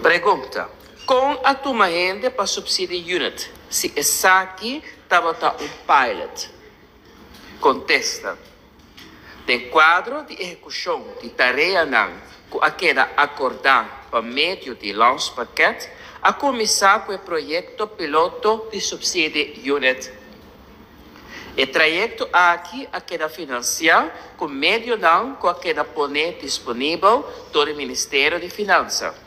Pergunta. Com a tua renda para subsídio unit, se essa aqui estava um pilot? Contesta. Tem quadro de execução de tarefa não, com aquela acordar para meio de launch packet, a começar com o projeto piloto de subsídio unit. O trajeto aqui, aquela financiar, com meio não, com aquela poner disponível do Ministério de Finanças.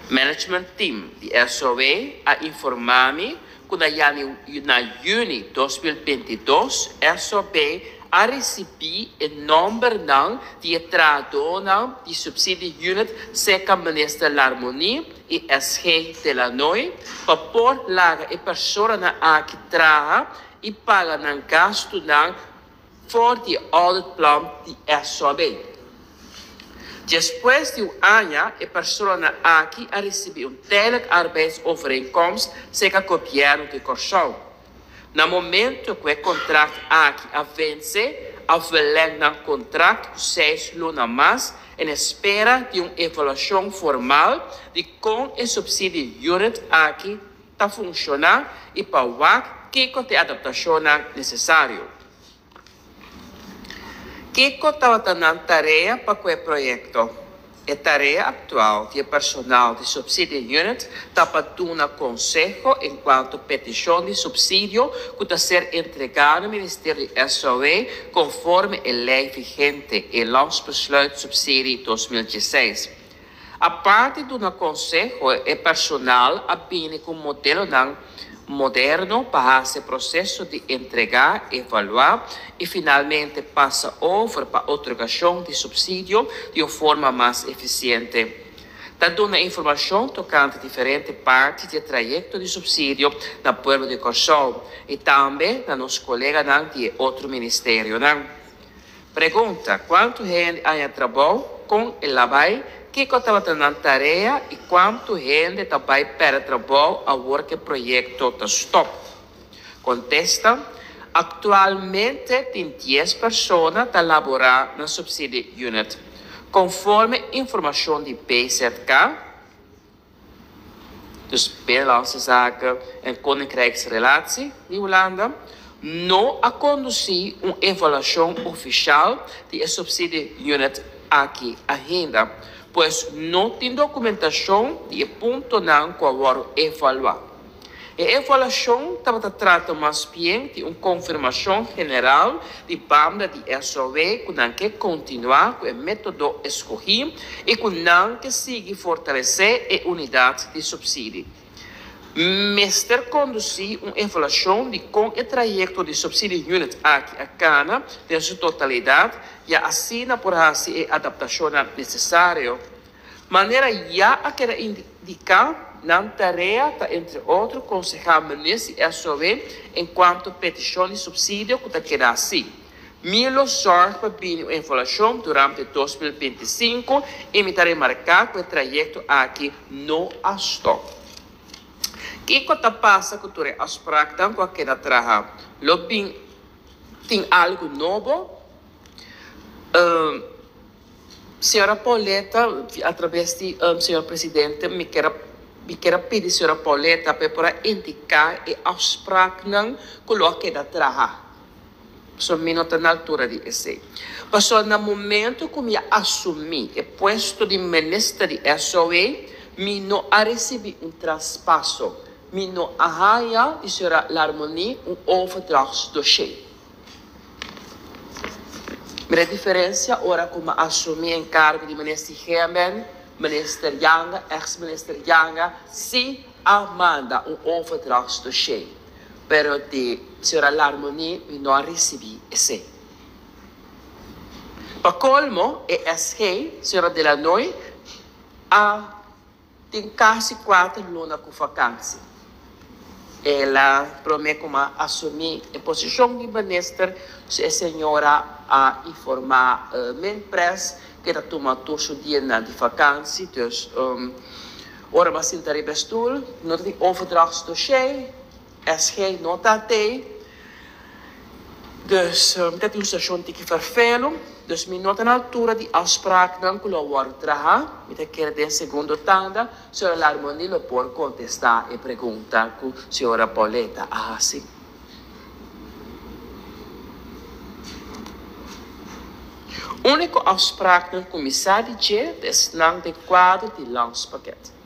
Management Team de SOE a informar-me que na Juni 2022, SOE a receber o número de entrada de subsídio unit seca minister L'Harmonie e SG de la NOI para pôr lá a pessoa que traga e paga no gasto for the audit plan de SOE. Depois de ano, a pessoa aqui a receber telearbeidsovereenkomst seca governo de Corsão. No momento que o contrato aqui vence, a verlenga o contrato por 6 lunas mais, em espera de uma avaliação formal de como o subsídio unit aqui está funcionando e para o que a adaptação necessário. Que estava dando tarefa para o projeto? A tarefa atual de personal de subsídio unit está para um conselho enquanto petição de subsídio que está ser entregada ao Ministério de SOE conforme a lei vigente e Landsbesluit Subsídio 2016. A parte do conselho, o personal apenas com modelo moderno para esse processo de entregar, evaluar e finalmente passa over para a otorgação de subsídio de uma forma mais eficiente. Dando uma informação tocante diferentes partes do trajeto de subsídio na Pueblo de Corsão e também na nossa colega de outro ministério. Pergunta, quanto gente há trabalho com o LABAI? Que estava dando tarefa e quanto gente também para trabalho a work projeto está stop. Contesta, atualmente tem 10 pessoas a laborar no subsídio unit. Conforme informação de BZK, dus Binnenlandse Zaken en Koninkrijksrelatie de Holanda, não a conduzir uma avaliação oficial de subsídio unit aqui ainda, pois não tem documentação de ponto não qual evaluar. A avaliação trata mais bem de uma confirmação geral de banda de SOE que não quer continuar com o método escolhido e que não quer seguir fortalecer a unidade de subsídio. Mister conduzir uma avaliação de como o trajeto de subsídio unit aqui a Cana, em sua totalidade, e assina por fazer a adaptação necessária. Maneira já a querer indicar na tarefa, entre outros, concejal ministro SOE, enquanto petição de subsídio que está querendo assim. Milo sorte para vir uma avaliação durante 2025 e me estarei marcar que o trajeto aqui não está. Que coisa passa com as práticas com aquela trabalho? Lobbying tem algo novo? Senhora Pauleta, através de senhor presidente, me quer pedir senhora Pauleta para indicar e as práticas com aquela trabalho. Só me nota na altura de esse. Passou no momento que eu assumi o posto de ministro de SOE, me não recebi um traspasso. Me não arranha de senhora L'Harmonie overdragsdossier. A diferença, ora como assumi o encargo de ministro Herman, minister Yanga, ex-minister Yanga, se manda overdragsdossier. Pero de senhora L'Harmonie, me não recebi esse. Para colmo, ESG, senhora de la NOI, tem quase 4 lunas com vacância. Ela promete como assumir a posição de ministro se a senhora a informar a minha empresa que está tomando todo o dia de vacância. Então, ora mas in de bestuur, não tem overdragsdossier, SG não está. Dus dat is een station die vervelen. Dus mijn nota na altura die afspraak dan kulo wordt dragen. Met de keer de segundo tanda, senhora Larmonilo por contestar e pergunta com senhora Pauleta assim. Único afspraak dan commissaris is lang de quadro de langspakket.